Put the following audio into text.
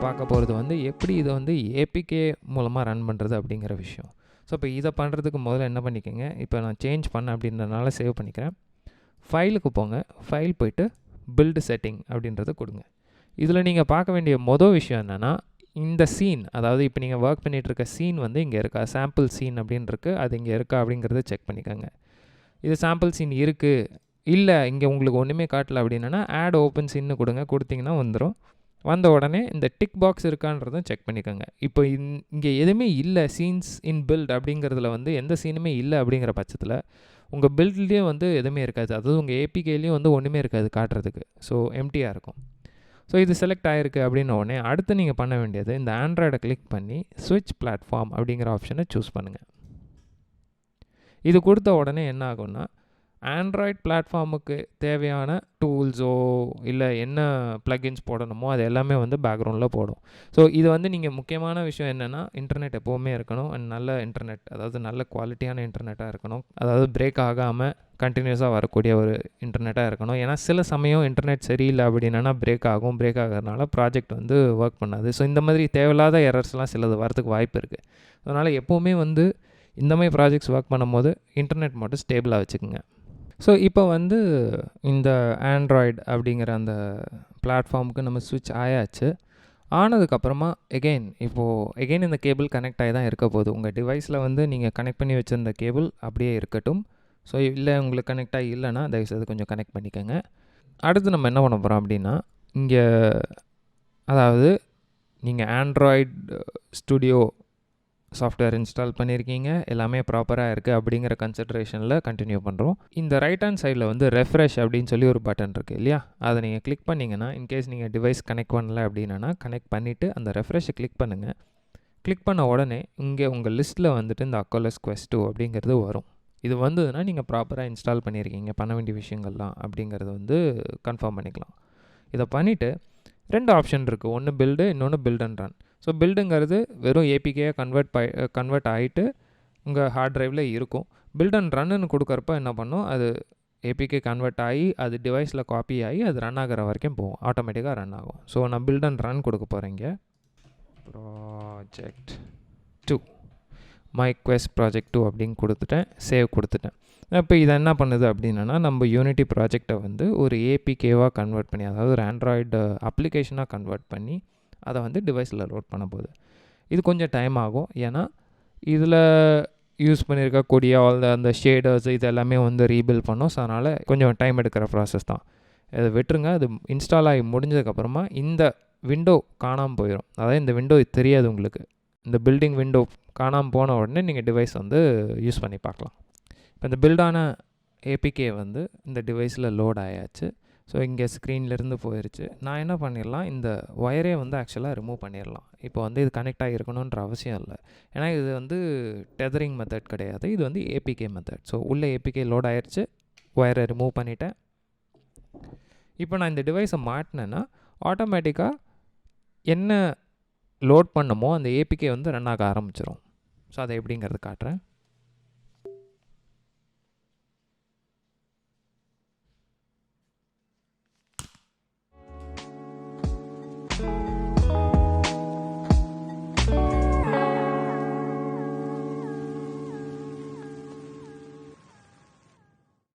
பார்க்க போகிறது வந்து எப்படி இதை வந்து ஏபிகே மூலமாக ரன் பண்ணுறது அப்படிங்கிற விஷயம். ஸோ இப்போ இதை பண்ணுறதுக்கு முதல்ல என்ன பண்ணிக்கோங்க, இப்போ நான் சேஞ்ச் பண்ணேன் அப்படின்றதுனால சேவ் பண்ணிக்கிறேன். ஃபைலுக்கு போங்க, ஃபைல் போய்ட்டு பில்டு செட்டிங் அப்படின்றத கொடுங்க. இதில் நீங்கள் பார்க்க வேண்டிய விஷயம் என்னென்னா, இந்த சீன், அதாவது இப்போ நீங்கள் ஒர்க் பண்ணிகிட்ருக்க சீன் வந்து இங்கே இருக்கா, சாம்பிள் சீன் அப்படின்னு இருக்குது, அது இங்கே இருக்கா அப்படிங்கிறத செக் பண்ணிக்கோங்க. இது சாம்பிள் சீன் இருக்குது, இல்லை இங்கே உங்களுக்கு ஒன்றுமே காட்டல அப்படின்னா ஆட் ஓப்பன் சீன்னு கொடுங்க. கொடுத்தீங்கன்னா வந்துடும். வந்த உடனே இந்த டிக் பாக்ஸ் இருக்கான்றதும் செக் பண்ணிக்கோங்க. இப்போ இங்கே எதுவுமே இல்லை, சீன்ஸ் இன் பில்ட் அப்படிங்கிறதுல வந்து எந்த சீனுமே இல்லை அப்படிங்கிற பட்சத்தில் உங்கள் பில்ட்லேயும் வந்து எதுவுமே இருக்காது, அதாவது உங்கள் ஏபிகேலேயும் வந்து ஒன்றுமே இருக்காது காட்டுறதுக்கு. ஸோ எம்டியாக இருக்கும். ஸோ இது செலக்ட் ஆகிருக்கு அப்படின்ன உடனே அடுத்து நீங்கள் பண்ண வேண்டியது, இந்த ஆண்ட்ராய்டை கிளிக் பண்ணி ஸ்விட்ச் பிளாட்ஃபார்ம் அப்படிங்கிற ஆப்ஷனை சூஸ் பண்ணுங்கள். இது கொடுத்த உடனே என்ன ஆகும்னா, ஆண்ட்ராய்ட் பிளாட்ஃபார்முக்கு தேவையான டூல்ஸோ இல்லை என்ன ப்ளகின்ஸ் போடணுமோ அது எல்லாமே வந்து பேக்ரவுண்டில் போடும். ஸோ இது வந்து நீங்கள் முக்கியமான விஷயம் என்னென்னா, இன்டர்நெட் எப்போவுமே இருக்கணும், அண்ட் நல்ல இன்டர்நெட், அதாவது நல்ல குவாலிட்டியான இன்டர்நெட்டாக இருக்கணும், அதாவது பிரேக் ஆகாமல் கண்டினியூஸாக வரக்கூடிய ஒரு இன்டர்நெட்டாக இருக்கணும். ஏன்னா சில சமயம் இன்டர்நெட் சரியில்லை அப்படின்னா பிரேக் ஆகிறதுனால ப்ராஜெக்ட் வந்து ஒர்க் பண்ணாது. ஸோ இந்த மாதிரி தேவையில்லாத எரர்ஸ்லாம் சிலது வரதுக்கு வாய்ப்பு இருக்குது. அதனால் எப்போவுமே வந்து இந்த மாதிரி ப்ராஜெக்ட்ஸ் ஒர்க் பண்ணும்போது இன்டர்நெட் மட்டும் ஸ்டேபிளாக வச்சுக்கோங்க. ஸோ இப்போ வந்து இந்த ஆண்ட்ராய்டு அப்படிங்கிற அந்த பிளாட்ஃபார்முக்கு நம்ம ஸ்விட்ச் ஆயாச்சு. ஆனதுக்கப்புறமா எகெயின் இந்த கேபிள் கனெக்ட் ஆகி தான் இருக்க போகுது. உங்கள் டிவைஸில் வந்து நீங்கள் கனெக்ட் பண்ணி வச்சுருந்த கேபிள் அப்படியே இருக்கட்டும். ஸோ இல்லை உங்களுக்கு கனெக்ட் ஆகி இல்லைன்னா தயவுசெய்து கொஞ்சம் கனெக்ட் பண்ணிக்கோங்க. அடுத்து நம்ம என்ன பண்ண போகிறோம் அப்படின்னா, இங்கே அதாவது நீங்கள் ஆண்ட்ராய்டு ஸ்டுடியோ சாஃப்ட்வேர் இன்ஸ்டால் பண்ணியிருக்கீங்க, எல்லாமே ப்ராப்பராக இருக்குது அப்படிங்கிற கன்சிடரேஷனில் கண்டினியூ பண்ணுறோம். இந்த ரைட் ஹேண்ட் சைடில் வந்து ரெஃப்ரெஷ் அப்படின்னு சொல்லி ஒரு பட்டன் இருக்குது இல்லையா, அதை நீங்கள் கிளிக் பண்ணிங்கன்னா, இன்கேஸ் நீங்கள் டிவைஸ் கனெக்ட் பண்ணல அப்படின்னா கனெக்ட் பண்ணிவிட்டு அந்த ரெஃப்ரெஷை கிளிக் பண்ணுங்கள். கிளிக் பண்ண உடனே இங்கே உங்கள் லிஸ்ட்டில் வந்துட்டு இந்த அக்கோலஸ் Quest2 அப்படிங்கிறது வரும். இது வந்ததுன்னா நீங்கள் ப்ராப்பராக இன்ஸ்டால் பண்ணியிருக்கீங்க, பண்ண வேண்டிய விஷயங்கள்லாம் அப்படிங்கிறது வந்து கன்ஃபார்ம் பண்ணிக்கலாம். இதை பண்ணிவிட்டு 2 ஆப்ஷன் இருக்குது, ஒன்று பில்டு, இன்னொன்று பில்ட் அண்ட் ரன். ஸோ பில்டுங்கிறது வெறும் ஏபிகேயாக கன்வெர்ட் ஆகிட்டு உங்கள் ஹார்ட் ட்ரைவில் இருக்கும். பில்ட் அண்ட் ரன்னு கொடுக்குறப்ப என்ன பண்ணும், அது ஏபிகே கன்வெர்ட் ஆகி அது டிவைஸில் காப்பி ஆகி அது ரன் ஆகிற வரைக்கும் போகும், ஆட்டோமேட்டிக்காக ரன் ஆகும். ஸோ நான் பில்ட் அண்ட் ரன் கொடுக்க போகிறேங்க. ப்ராஜெக்ட் 2 மை Quest ப்ராஜெக்ட் 2 அப்படின்னு கொடுத்துட்டேன், சேவ் கொடுத்துட்டேன். இப்போ இதை என்ன பண்ணுது அப்படின்னா, நம்ம யூனிட்டி ப்ராஜெக்டை வந்து ஒரு ஏபிகேவாக கன்வெர்ட் பண்ணி, அதாவது ஒரு ஆண்ட்ராய்டு அப்ளிகேஷனாக கன்வெர்ட் பண்ணி அதை வந்து டிவைஸில் லோட் பண்ண போகுது. இது கொஞ்சம் டைம் ஆகும், ஏன்னா இதில் யூஸ் பண்ணியிருக்கக்கூடிய அந்த ஷேடர்ஸ் இது எல்லாமே வந்து ரீபில்ட் பண்ணோம். ஸோ அதனால் கொஞ்சம் டைம் எடுக்கிற ப்ராசஸ் தான். இதை விட்டுருங்க. அது இன்ஸ்டால் ஆகி முடிஞ்சதுக்கப்புறமா இந்த விண்டோ காணாமல் போயிடும். அதாவது இந்த விண்டோ தெரியாது உங்களுக்கு. இந்த பில்டிங் விண்டோ காணாமல் போன உடனே நீங்கள் டிவைஸ் வந்து யூஸ் பண்ணி பார்க்கலாம். இப்போ இந்த பில்டான ஏபிகே வந்து இந்த டிவைஸில் லோட் ஆயாச்சு. ஸோ இங்கே ஸ்க்ரீன்லேருந்து போயிடுச்சு. நான் என்ன பண்ணிடலாம், இந்த ஒயரே வந்து ஆக்சுவலாக ரிமூவ் பண்ணிடலாம். இப்போ வந்து இது கனெக்ட் ஆகிருக்கணுன்ற அவசியம் இல்லை, ஏன்னா இது வந்து டெதரிங் மெத்தட் கிடையாது, இது வந்து ஏபிகே மெத்தட். ஸோ உள்ளே ஏபிகே லோட் ஆயிடுச்சு, ஒயரை ரிமூவ் பண்ணிட்டேன். இப்போ நான் இந்த டிவைஸை மாட்டினேன்னா ஆட்டோமேட்டிக்காக என்ன லோட் பண்ணமோ அந்த ஏபிகே வந்து ரன் ஆக ஆரம்பிச்சிடும். ஸோ அதை எப்படிங்கிறது காட்டுறேன்.